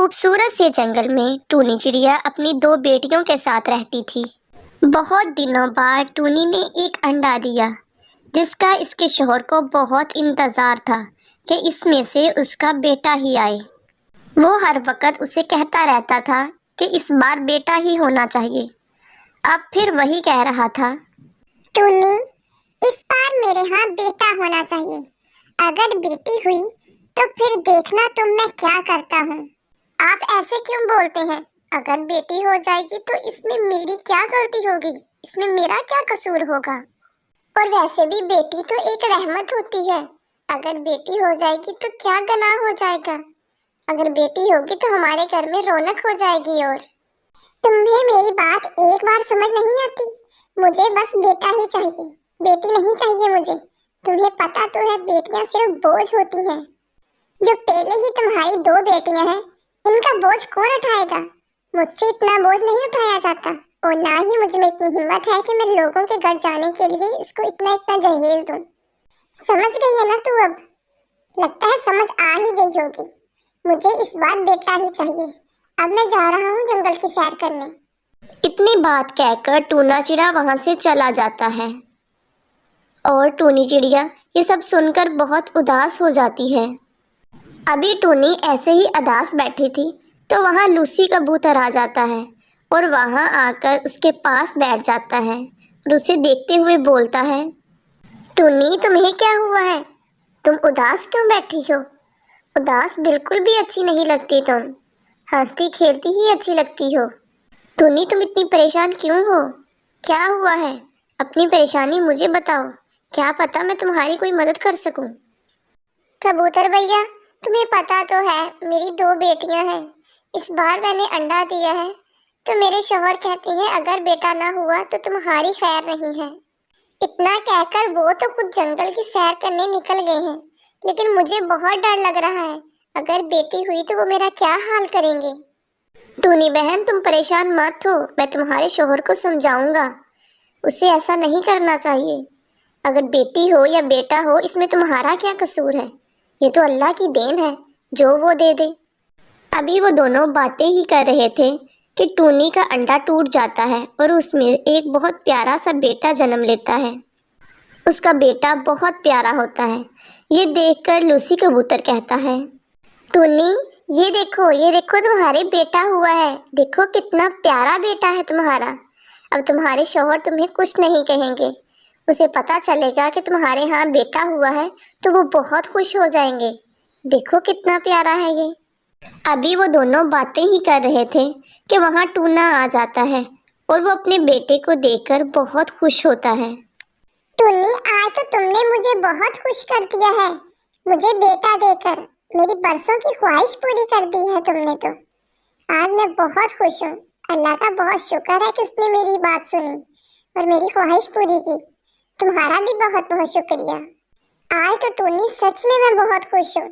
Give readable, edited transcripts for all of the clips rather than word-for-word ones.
خوبصورت سے جنگل میں ٹونی چڑیا اپنی دو بیٹیوں کے ساتھ رہتی تھی۔ بہت دنوں بعد ٹونی نے ایک انڈا دیا جس کا اس کے شوہر کو بہت انتظار تھا کہ اس میں سے اس کا بیٹا ہی آئے۔ وہ ہر وقت اسے کہتا رہتا تھا کہ اس بار بیٹا ہی ہونا چاہیے۔ اب پھر وہی کہہ رہا تھا، ٹونی، اس بار میرے ہاں بیٹا ہونا چاہیے۔ اگر بیٹی ہوئی تو پھر دیکھنا تم میں کیا کرتا ہوں۔ آپ ایسے کیوں بولتے ہیں؟ اگر بیٹی ہو جائے گی تو اس میں میری کیا غلطی ہوگی؟ اس میں میرا کیا قصور ہوگا؟ اور ویسے بھی بیٹی تو ایک رحمت ہوتی ہے۔ اگر بیٹی ہو جائے گی تو کیا گناہ ہو جائے گا؟ اگر بیٹی ہوگی تو ہمارے گھر میں رونق ہو جائے گی۔ اور تمہیں میری بات ایک بار سمجھ نہیں آتی؟ مجھے بس بیٹا ہی چاہیے، بیٹی نہیں چاہیے مجھے۔ تمہیں پتا تو ہے بیٹیاں صرف بوجھ ہوتی ہیں۔ جو پہلے ہی تمہاری دو بیٹیاں ہیں، ان کا بوجھ کون اٹھائے گا؟ مجھ سے اتنا بوجھ نہیں اٹھایا جاتا، اور نہ ہی مجھ میں اتنی ہمت ہے کہ میں لوگوں کے گھر جانے کے لیے اس کو اتنا جہیز دوں۔ سمجھ گئی ہے نا تو؟ اب لگتا ہے سمجھ آ ہی گئی ہوگی۔ مجھے اس بار بیٹا ہی چاہیے۔ اب میں جا رہا ہوں جنگل کی سیر کرنے۔ اتنی بات کہہ کر ٹونا چڑیا وہاں سے چلا جاتا ہے اور ٹونی چڑیا یہ سب سن کر بہت اداس ہو جاتی ہے۔ ابھی ٹونی ایسے ہی اداس بیٹھی تھی تو وہاں لوسی کبوتر آ جاتا ہے اور وہاں آ کر اس کے پاس بیٹھ جاتا ہے اور اسے دیکھتے ہوئے بولتا ہے، ٹونی، تمہیں کیا ہوا ہے؟ تم اداس کیوں بیٹھی ہو؟ اداس بالکل بھی اچھی نہیں لگتی تم۔ ہنستی کھیلتی ہی اچھی لگتی ہو۔ ٹونی تم اتنی پریشان کیوں ہو؟ کیا ہوا ہے؟ اپنی پریشانی مجھے بتاؤ، کیا پتا میں تمہاری کوئی مدد کر سکوں۔ کبوتر بھیا، تمہیں پتا تو ہے میری دو بیٹیاں ہیں۔ اس بار میں نے انڈا دیا ہے تو میرے شوہر کہتے ہیں اگر بیٹا نہ ہوا تو تمہاری خیر نہیں ہے۔ اتنا کہہ کر وہ تو خود جنگل کی سیر کرنے نکل گئے ہیں، لیکن مجھے بہت ڈر لگ رہا ہے۔ اگر بیٹی ہوئی تو وہ میرا کیا حال کریں گے؟ ٹونی بہن تم پریشان مت ہو، میں تمہارے شوہر کو سمجھاؤں گا، اسے ایسا نہیں کرنا چاہیے۔ اگر بیٹی ہو یا بیٹا ہو اس میں تمہارا کیا قصور ہے؟ یہ تو اللہ کی دین ہے، جو وہ دے دے۔ ابھی وہ دونوں باتیں ہی کر رہے تھے کہ ٹونی کا انڈا ٹوٹ جاتا ہے اور اس میں ایک بہت پیارا سا بیٹا جنم لیتا ہے۔ اس کا بیٹا بہت پیارا ہوتا ہے۔ یہ دیکھ کر لوسی کبوتر کہتا ہے، ٹونی، یہ دیکھو تمہارے بیٹا ہوا ہے۔ دیکھو کتنا پیارا بیٹا ہے تمہارا۔ اب تمہارے شوہر تمہیں کچھ نہیں کہیں گے، اسے پتا چلے گا کہ تمہارے ہاں بیٹا ہوا ہے تو وہ بہت خوش ہو جائیں گے۔ دیکھو کتنا پیارا ہے یہ۔ ابھی وہ دونوں باتیں ہی کر رہے تھے کہ وہاں ٹونا آ جاتا ہے اور وہ اپنے بیٹے کو دیکھ کر بہت خوش ہوتا ہے۔ ٹونی، آج تو تم نے مجھے بہت خوش کر دیا ہے، مجھے بیٹا دے کر۔ میری برسوں کی خواہش پوری کر دی ہے تم نے تو۔ آج میں بہت خوش ہوں۔ اللہ کا بہت شکر ہے کہ اس نے میری بات سنی اور میری خواہش پوری کی۔ تمہارا بھی بہت بہت شکریہ۔ آج تو ٹونی سچ میں بہت خوش ہوں۔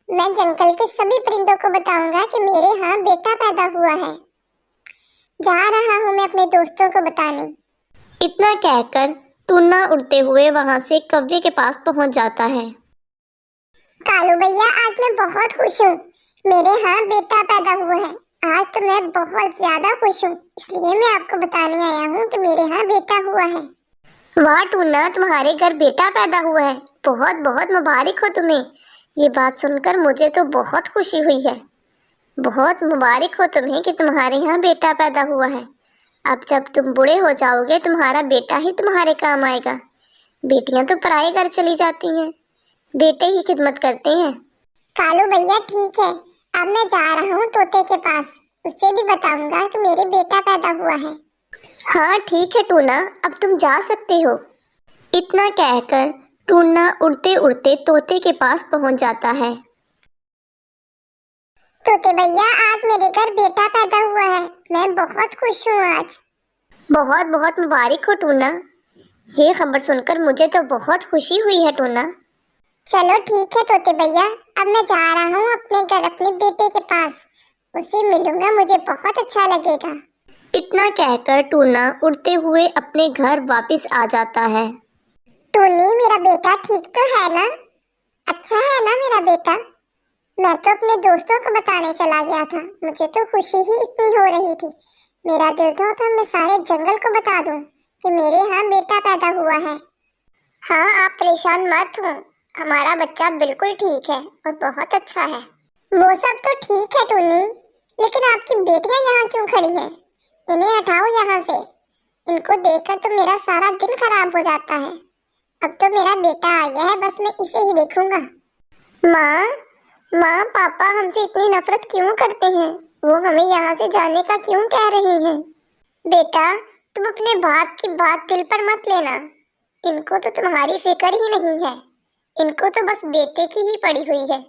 میں جنگل کے سبھی پرندوں کو بتاؤں گا کہ میرے ہاں بیٹا پیدا ہوا ہے۔ جا رہا ہوں میں اپنے دوستوں کو بتانے۔ اتنا کہہ کر ٹونا اڑتے ہوئے وہاں سے کوے کے پاس پہنچ جاتا ہے۔ کالو بھیا، آج میں بہت خوش ہوں، میرے ہاں بیٹا پیدا ہوا ہے۔ آج تو میں بہت زیادہ خوش ہوں، اس لیے میں آپ کو بتانے آیا ہوں کہ میرے ہاں بیٹا ہوا ہے۔ واہ ٹونا، تمہارے گھر بیٹا پیدا ہوا ہے، بہت بہت مبارک ہو تمہیں۔ یہ بات سن کر مجھے تو بہت خوشی ہوئی ہے۔ بہت مبارک ہو تمہیں کہ تمہارے یہاں بیٹا پیدا ہوا ہے۔ اب جب تم بوڑھے ہو جاؤ گے تمہارا بیٹا ہی تمہارے کام آئے گا۔ بیٹیاں تو پرائے گھر چلی جاتی ہیں، بیٹے ہی خدمت کرتے ہیں۔ کالو بھیا ٹھیک ہے، اب میں جا رہا ہوں طوطے کے پاس، اسے بھی بتاؤں گا کہ میرے بیٹا پیدا ہوا ہے۔ ہاں ٹھیک ہے ٹونا، اب تم جا سکتے ہو۔ اتنا کہہ کر ٹونا اڑتے اڑتے طوطے کے پاس پہنچ جاتا ہے۔ طوطے بھیا، آج میرے گھر بیٹا پیدا ہوا ہے، میں بہت خوش ہوں آج۔ بہت بہت مبارک ہو ٹونا، یہ خبر سن کر مجھے تو بہت خوشی ہوئی ہے ٹونا۔ چلو ٹھیک ہے طوطے بھیا، اب میں جا رہا ہوں اپنے گھر اپنے بیٹے کے پاس، اسے ملوں گا، مجھے بہت اچھا لگے گا۔ اتنا کہہ کر ٹونا اڑتے ہوئے اپنے گھر واپس آ جاتا ہے۔ ٹونی، میرا بیٹا ٹھیک تو ہے نا؟ اچھا ہے نا میرا بیٹا؟ मैं तो अपने दोस्तों को बताने चला गया था, मुझे तो खुशी ही इतनी हो रही थी। मेरा दिल तो था मैं सारे जंगल को बता दूं कि मेरे यहाँ बेटा पैदा हुआ है। हाँ, आप परेशान मत हो, हमारा बच्चा बिल्कुल ठीक है और बहुत अच्छा है। वो सब तो ठीक है टूनी, लेकिन आपकी बेटियां यहाँ क्यों खड़ी हैं? इन्हें हटाओ यहाँ से। इनको देखकर तो मेरा सारा दिन खराब हो जाता है। अब तो मेरा बेटा आ गया है, बस मैं इसे ही देखूंगा। माँ, पापा हमसे इतनी नफरत क्यों करते हैं? वो हमें यहाँ से जाने का क्यों कह रहे हैं? बेटा, तुम अपने बाप की बात दिल पर मत लेना। इनको तो तुम्हारी फिक्र ही नहीं है। इनको तो बस बेटे की ही पड़ी हुई है।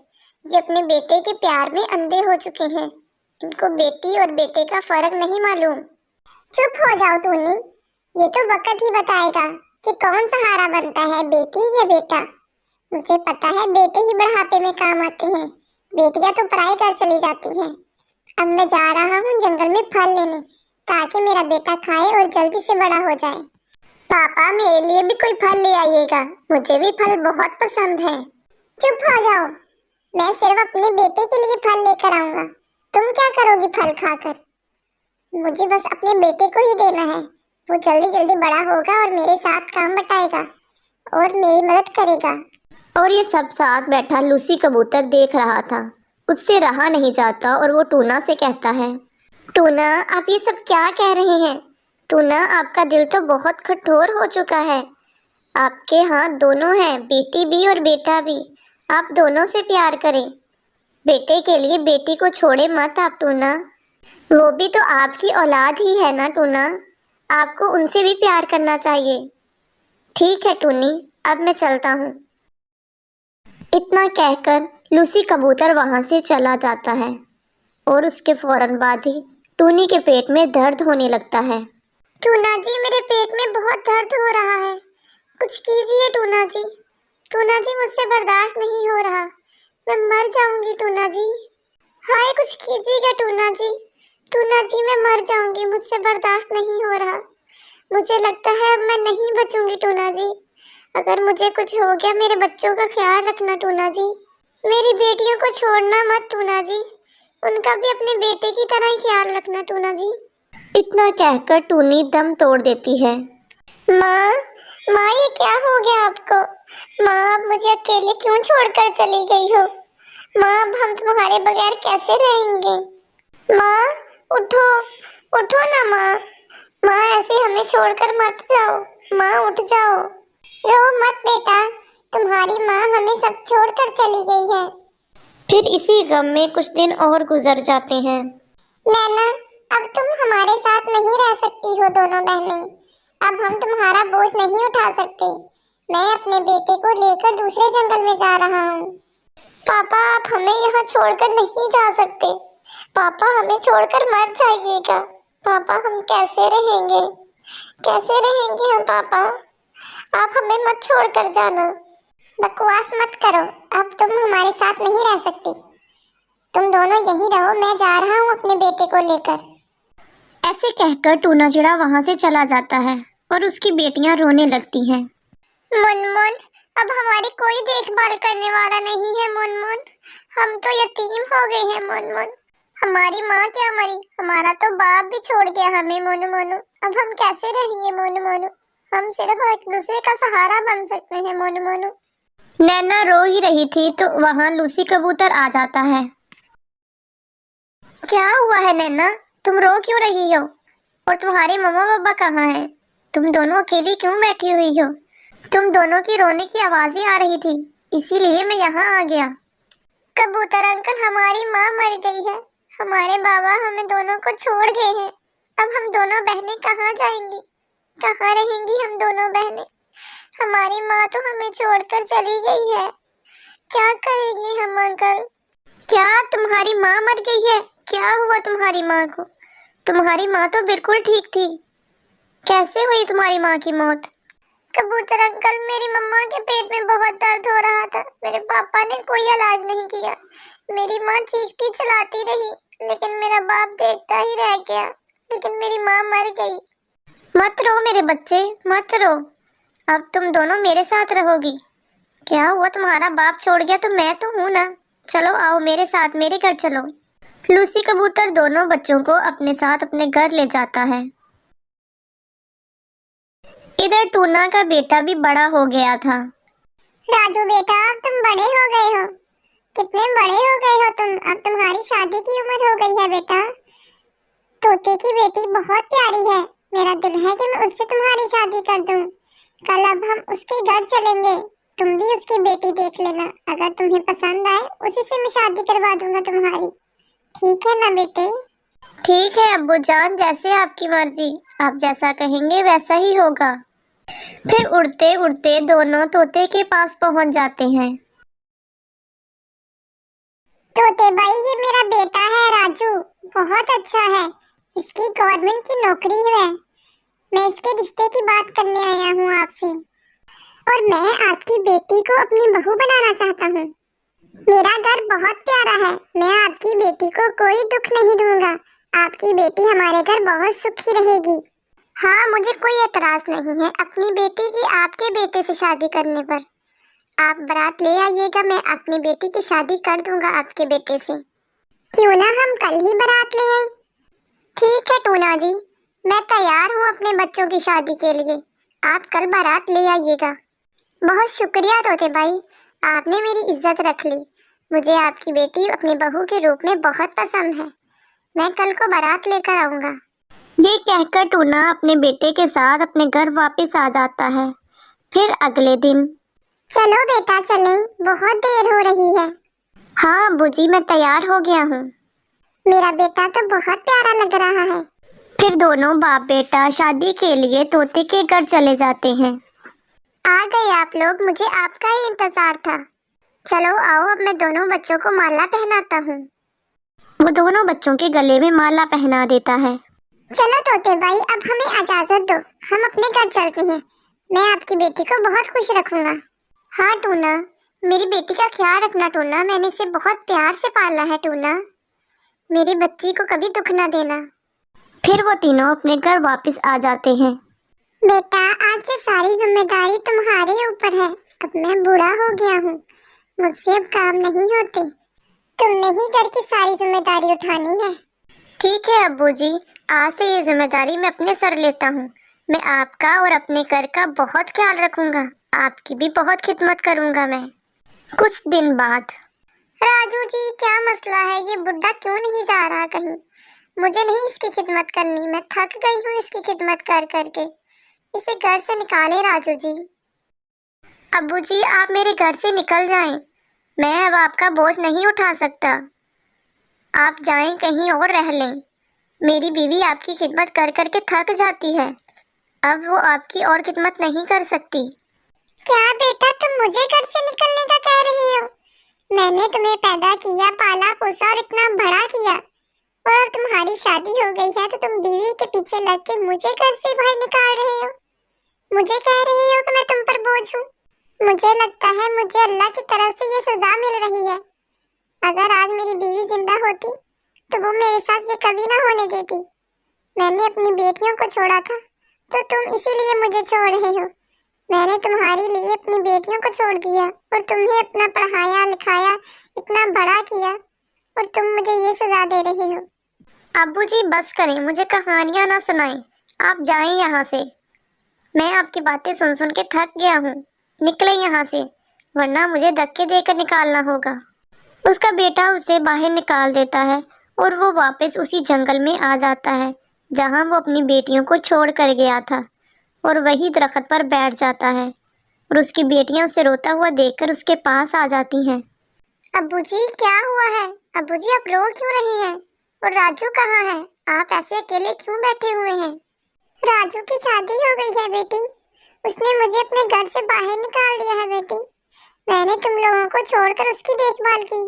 ये अपने बेटे के प्यार में अंधे हो चुके हैं। इनको बेटी और बेटे का फर्क नहीं मालूम। चुप हो जाओ टूनी, ये तो वक्त ही बताएगा कि कौन सहारा बनता है, बेटी या बेटा। मुझे पता है बेटे ही बुढ़ापे में काम आते हैं, बेटियां तो पराए घर चली जाती हैं। अब मैं जा रहा हूँ जंगल में फल लेने, ताकि मेरा बेटा खाए और जल्दी से बड़ा हो जाए। पापा, मेरे लिए भी कोई फल ले आइएगा, मुझे भी फल बहुत पसंद है। चुप हो जाओ, मैं सिर्फ अपने बेटे के लिए फल लेकर आऊंगा। तुम क्या करोगी फल खाकर? मुझे बस अपने बेटे को ही देना है। वो जल्दी जल्दी बड़ा होगा और मेरे साथ काम बटाएगा और मेरी मदद करेगा। और ये सब साथ बैठा लूसी कबूतर देख रहा था। उससे रहा नहीं जाता और वो टूना से कहता है, टूना, आप ये सब क्या कह रहे हैं? टूना, आपका दिल तो बहुत कठोर हो चुका है। आपके हाथ दोनों हैं, बेटी भी और बेटा भी। आप दोनों से प्यार करें। बेटे के लिए बेटी को छोड़े मत आप टूना। वो भी तो आपकी औलाद ही है ना टूना, आपको उनसे भी प्यार करना चाहिए। ठीक है टूनी, अब मैं चलता हूँ। इतना कहकर लूसी कबूतर वहाँ से चला जाता है और उसके फौरन बाद ही टूनी के पेट में दर्द होने लगता है। टूना जी, मेरे पेट में बहुत दर्द हो रहा है, कुछ कीजिए टूना जी। टूना जी, मुझसे बर्दाश्त नहीं हो रहा, मैं मर जाऊंगी टूना जी। हाय, कुछ कीजिएगा टूना जी। टूना जी, मैं मर जाऊंगी, मुझसे बर्दाश्त नहीं हो रहा। मुझे लगता है अब मैं नहीं बचूंगी टूना जी। अगर मुझे कुछ हो गया, मेरे बच्चों का ख्याल रखना टूना जी। मेरी बेटियों को छोड़ना मत टूना जी, उनका भी अपने बेटे की तरह ही ख्याल रखना टूना जी। इतना कहकर टूनी दम तोड़ देती है। माँ, ये क्या हो गया आपको? माँ, आप मुझे अकेले क्यों छोड़कर चली गई हो? माँ, अब हम तुम्हारे बगैर कैसे रहेंगे? माँ, उठो ना माँ। माँ, ऐसे हमें छोड़कर मत जाओ। माँ, उठ जाओ। रो मत बेटा, तुम्हारी माँ हमें सब छोड़कर चली गई है। फिर इसी गम में कुछ दिन और गुजर जाते हैं। नैना, अब तुम हमारे साथ नहीं रह सकती हो दोनों बहनें। अब हम तुम्हारा बोझ नहीं उठा सकते। मैं अपने बेटे को लेकर दूसरे जंगल में जा रहा हूँ। पापा, आप हमें यहाँ छोड़कर नहीं जा सकते। पापा, हमें छोड़कर मत जाइएगा। पापा, हम कैसे रहेंगे? कैसे रहेंगे हम पापा? आप हमें मत छोड़कर जाना। बकवास मत करो, अब तुम हमारे साथ नहीं रह सकती। तुम दोनों यहीं रहो, मैं जा रहा हूँ अपने बेटे को लेकर। ऐसे कहकर टूना चिड़ा वहाँ से चला जाता है और उसकी बेटियां रोने लगती हैं। मुनमुन, अब हमारी कोई देखभाल करने वाला नहीं है मुनमुन। हम तो यतीम हो गए हैं मुनमुन। हमारी माँ क्या मरी, हमारा तो बाप भी छोड़ गया हमें मोनू मोनू। अब हम कैसे रहेंगे मोनू मोनू? हम सिर्फ एक दूसरे का सहारा बन सकते हैं मोनू मोनू। नैना रो ही रही थी तो वहाँ लूसी कबूतर आ जाता है। क्या हुआ है नैना, तुम रो क्यों रही हो? और तुम्हारे मम्मा पापा कहाँ हैं? तुम दोनों अकेली क्यों बैठी हुई हो? तुम दोनों की रोने की आवाजें आ रही थी, इसीलिए मैं यहाँ आ गया। कबूतर अंकल, हमारी माँ मर गई है। हमारे बाबा हमें दोनों को छोड़ गए हैं। अब हम दोनों बहनें कहाँ जाएंगी? कहाँ रहेंगी हम दोनों बहनें? हमारी माँ तो हमें छोड़कर चली गई है। क्या करेंगे हम अंकल? क्या तुम्हारी माँ मर गई है? क्या हुआ तुम्हारी माँ को? तुम्हारी माँ तो बिल्कुल ठीक थी, कैसे हुई तुम्हारी माँ की मौत? कबूतर अंकल, मेरी मम्मा के पेट में बहुत दर्द हो रहा था। मेरे पापा ने कोई इलाज नहीं किया। मेरी माँ चीखती चलाती रही, लेकिन मेरा बाप देखता ही रह गया। लेकिन मेरी माँ मर गई। मत रो मेरे बच्चे, मत रो। अब तुम दोनों मेरे साथ रहोगी। क्या हुआ, तुम्हारा बाप छोड़ गया तो मैं तो हूँ ना, चलो आओ मेरे साथ, मेरे घर चलो। लूसी कबूतर दोनों बच्चों को अपने साथ अपने घर ले जाता है। इधर टूना का बेटा भी बड़ा हो गया था। राजू बेटा, अब तुम बड़े हो गए हो। कितने बड़े हो गए हो तुम। अब तुम्हारी शादी की उम्र हो गई है बेटा। तोते की बेटी बहुत प्यारी है। मेरा दिल है कि मैं उससे तुम्हारी शादी कर दूं। कल अब हम उसके घर चलेंगे। तुम भी उसकी बेटी देख लेना। अगर तुम्हें पसंद आए उसी से मैं शादी करवा दूंगा तुम्हारी। ठीक है ना बेटे? ठीक है अब्बू जान, जैसे आपकी मर्जी, आप जैसा कहेंगे वैसा ही होगा। फिर उड़ते उड़ते दोनों तोते के पास पहुंच जाते हैं। तोते भाई, ये मेरा बेटा है राजू। बहुत अच्छा है। इसकी गवर्नमेंट की नौकरी है। मैं इसके रिश्ते की बात करने आया हूँ आपसे। और मैं आपकी बेटी को अपनी बहू बनाना चाहता हूँ। मेरा घर बहुत प्यारा है। मैं आपकी बेटी को कोई दुख नहीं दूंगा। आपकी बेटी हमारे घर बहुत सुखी रहेगी। हाँ, मुझे कोई एतराज नहीं है अपनी बेटी की आपके बेटे से शादी करने पर। आप बारात ले आइएगा, मैं अपनी बेटी की शादी कर दूंगा आपके बेटे से। क्यों ना हम कल ही बारात ले आए? ठीक है टूना जी, मैं तैयार हूँ अपने बच्चों की शादी के लिए। आप कल बारात ले आइएगा। बहुत शुक्रिया तोते भाई, आपने मेरी इज्जत रख ली। मुझे आपकी बेटी अपनी बहू के रूप में बहुत पसंद है। मैं कल को बारात लेकर आऊंगा। ये कहकर टूना अपने बेटे के साथ अपने घर वापस आ जाता है। फिर अगले दिन, चलो बेटा चलें, बहुत देर हो रही है। हाँ अब्बू जी, मैं तैयार हो गया हूँ। मेरा बेटा तो बहुत प्यारा लग रहा है। फिर दोनों बाप बेटा शादी के लिए तोते के घर चले जाते हैं। आ गए आप लोग, मुझे आपका ही इंतजार था। चलो आओ, अब मैं दोनों बच्चों को माला पहनाता हूँ। वो दोनों बच्चों के गले में माला पहना देता है। चलो तोते भाई, अब हमें इजाजत दो, हम अपने घर चलते हैं। मैं आपकी बेटी को बहुत खुश रखूंगा। हाँ टूना, मेरी बेटी का ख्याल रखना टूना। मैंने इसे बहुत प्यार से पाला है टूना। मेरी बच्ची को कभी दुख ना देना। फिर वो तीनों अपने घर वापस आ जाते हैं। बेटा, आज से सारी जिम्मेदारी तुम्हारे ऊपर है। अब मैं बूढ़ा हो गया हूँ, मुझसे अब काम नहीं होते। तुमने ही घर की सारी जिम्मेदारी उठानी है। ठीक है अब्बू जी, आज से ये जिम्मेदारी मैं अपने सर लेता हूँ। मैं आपका और अपने घर का बहुत ख्याल रखूंगा। आपकी भी बहुत खिदमत करूंगा मैं। कुछ दिन बाद, राजू जी, क्या मसला है? ये बुड्ढा क्यों नहीं जा रहा कहीं? मुझे नहीं इसकी खिदमत करनी। मैं थक गई हूँ इसकी खिदमत कर करके। इसे घर से निकाले राजू जी। अब्बू जी आप मेरे घर से निकल जाएं। मैं अब आपका बोझ नहीं उठा सकता। आप जाएं, कहीं और रह लें। मेरी बीवी आपकी खिदमत कर करके थक जाती है। अब वो आपकी और खिदमत नहीं कर सकती। क्या बेटा, तुम मुझे घर से निकलने का कह रही हो? मैंने तुम्हें पैदा किया, पाला पोसा और इतना बड़ा किया, और अब तुम्हारी शादी हो गई है तो तुम बीवी के पीछे लग के मुझे घर से बाहर निकाल रहे हो। मुझे कह रही हो कि मैं तुम पर बोझ हूँ। मुझे लगता है मुझे अल्लाह की तरफ से ये सजा मिल रही है। अगर आज मेरी बीवी जिंदा होती तो वो मेरे साथ ये कभी ना होने देती। मैंने अपनी बेटियों को छोड़ा था तो तुम इसीलिए मुझे छोड़ रहे हो। मैंने तुम्हारे लिए अपनी बेटियों को छोड़ दिया और तुम्हें अपना पढ़ाया लिखाया, इतना बड़ा किया, और तुम मुझे ये सजा दे रहे हो। अब्बू जी बस करें, मुझे कहानियां ना सुनाएं। आप जाएं यहाँ से। मैं आपकी बातें सुन सुन के थक गया हूँ। निकले यहाँ से, वरना मुझे धक्के देकर निकालना होगा। उसका बेटा उसे बाहर निकाल देता है और वो वापस उसी जंगल में आ जाता है जहाँ वो अपनी बेटियों को छोड़ कर गया था, और वही दरख्त पर बैठ जाता है और उसकी बेटियां उसे रोता हुआ देखकर उसके पास आ जाती हैं। अब्बू जी, क्या हुआ है? अब्बू जी, आप रो क्यों रही हैं? और राजू कहाँ है? आप ऐसे अकेले क्यों बैठे हुए हैं? राजू की शादी हो गई है बेटी। उसने मुझे अपने घर से बाहर निकाल दिया है बेटी। मैंने तुम लोगों को छोड़कर उसकी देखभाल की,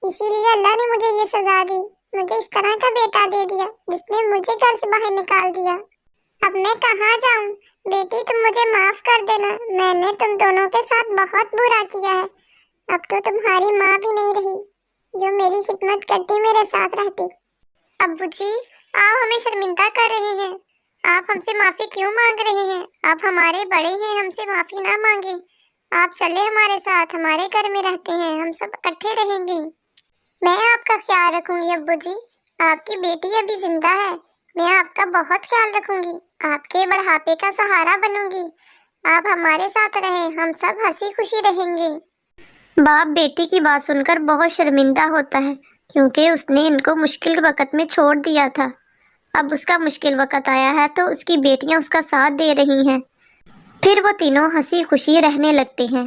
इसीलिए अल्लाह ने मुझे ये सजा दी। मुझे इस तरह का बेटा दे दिया जिसने मुझे घर से बाहर निकाल दिया। अब मैं कहाँ जाऊँ? बेटी, तुम मुझे माफ कर देना। मैंने तुम दोनों के साथ बहुत बुरा किया है। अब तो तुम्हारी माँ भी नहीं रही जो मेरी खिदमत करती, मेरे साथ रहती। अब्बू जी, आप हमें शर्मिंदा कर रहे हैं। आप हमसे माफी क्यों मांग रहे हैं? आप हमारे बड़े हैं, हमसे माफी ना मांगे। आप चले हमारे साथ, हमारे घर में रहते हैं, हम सब इकट्ठे रहेंगे। मैं आपका ख्याल रखूंगी अब्बू जी। आपकी बेटी अभी जिंदा है, मैं आपका बहुत ख्याल रखूंगी, आपके बढ़ापे का सहारा बनूंगी। आप हमारे साथ रहें, हम सब हंसी खुशी रहेंगे। बाप बेटी की बात सुनकर बहुत शर्मिंदा होता है, क्योंकि उसने इनको मुश्किल वक्त में छोड़ दिया था। अब उसका मुश्किल वक्त आया है तो उसकी बेटियां उसका साथ दे रही हैं। फिर वो तीनों हंसी खुशी रहने लगते हैं।